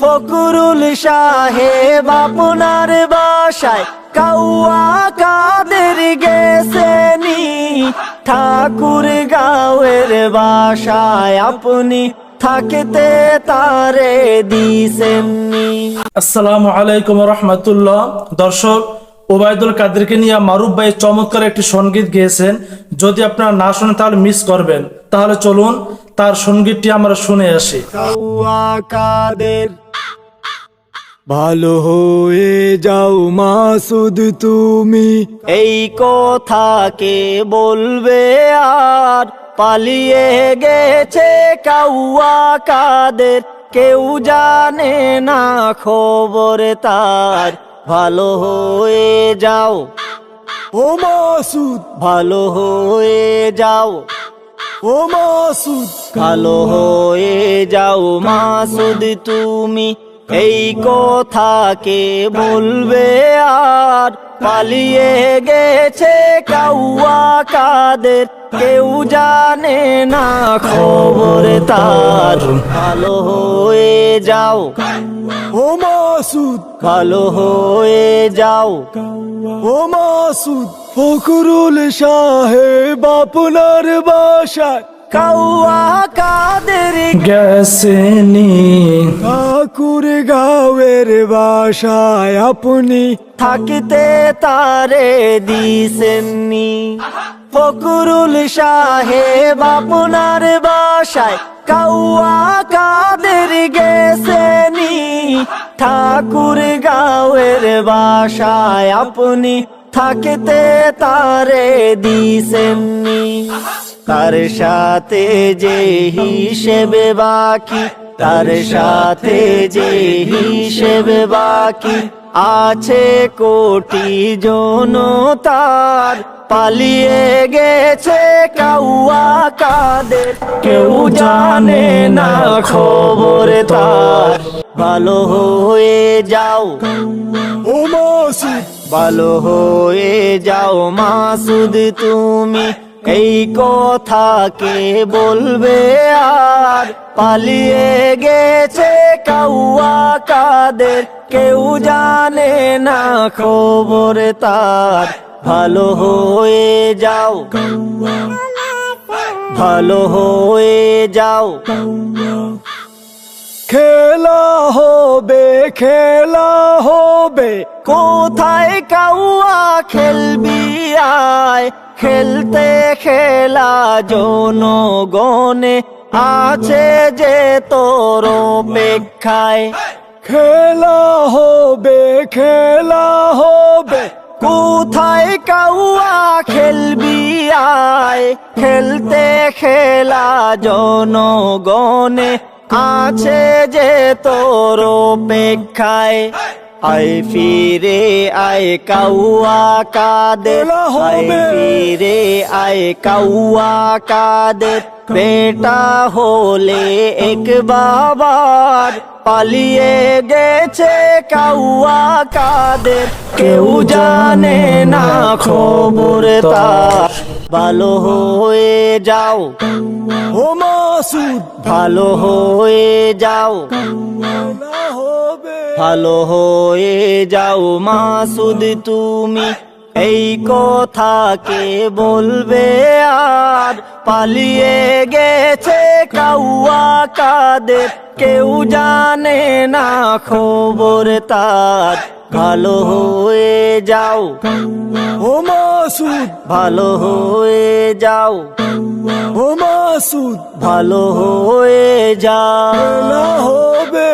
ফকরুল সাহেব আপনার বাসায় কাউয়া কাদের গেছেনি, ঠাকুর গাঁয়ের বাসায় আপনি থাকতে তারে দিছেননি। আসসালামু আলাইকুম রহমতুল্লাহ। দর্শক, ওবায়দুল কাদেরকে নিয়ে মারুফ ভাই চমৎকার একটি সঙ্গীত গেয়েছেন। যদি আপনারা না শুনেন তাহলে মিস করবেন। তাহলে চলুন তার সঙ্গীতটি আমরা শুনে আসি। কাউয়া কাদের ভালো হয়ে যাও মাসুদ তুমি, এই কথা কে বলবে আর? পালিয়ে গেছে কাউয়া কাদের, কেউ জানে না খবর তার। ভালো হয়ে যাও ও মাসুদ, ভালো হয়ে যাও ও মাসুদ, ভালো হয়ে যাও মাসুদ তুমি, এই কথা কে বলবে আর? পালিয়ে গেছে কাউয়া কাদের, কেউ জানে না খবর তার। ভালো হয়ে যাও ও মাসুদ, ভালো হয়ে যাও ও মাসুদ, ফকরুল সাহেব আপনার বাসায় কাউয়া কাদের গেছেনি, ঠাকুর গাঁয়ের বাসায় আপনি থাকতে তারে দিছেননি। ফকরুল সাহেব আপনার বাসায় কাউয়া কাদের গেছেনি, ঠাকুর গাঁয়ের বাসায় আপনি থাকতে তারে দিছেননি। তার সাথে যে হিসেবে বাকি, তার সাথে যে হিসেবে বাকি, আছে কোটি জনতার। পালিয়ে গেছে কাউয়া কাদের, কেউ জানে না খবর তার। ভালো হয়ে যাও ও মাসুদ, ভালো হয়ে যাও মাসুদ তুমি, এই কথা কে বলবে আর? পালিয়ে গেছে কাউয়া কাদের, কেউ জানে না খবর তার। ভালো হয়ে যাও, ভালো হয়ে যাও। খেলা হবে, খেলা হবে, কোথায় কাউয়া খেলবি আয়? খেলতে খেলা জনগণে আছে যে তোর অপেক্ষায়। খেলা হবে, খেলা হবে, কোথায় কাউয়া খেলবি আয়? খেলতে খেলা জনগণে আছে যে তোর অপেক্ষায়। আয় ফিরে আয় কাউয়া কাদের, আয় ফিরে আয় কাউয়া কাদের, বেটা হলে এক বাবার। পালিয়ে গেছে কাউয়া কাদের, কেউ জানে না খবর তার। ভালো হয়ে যাও ও মাসুদ, ভালো হয়ে যাও, ভালো হয়ে যাও মাসুদ তুমি, এই কথা কে বলবে আর? পালিয়ে গেছে কাউয়া কাদের, কেউ জানে না খবর তার। ভালো হয়ে যাও ও মাসুদ, ভালো হয়ে যাও ও মাসুদ, ভালো হয়ে যাও। হবে।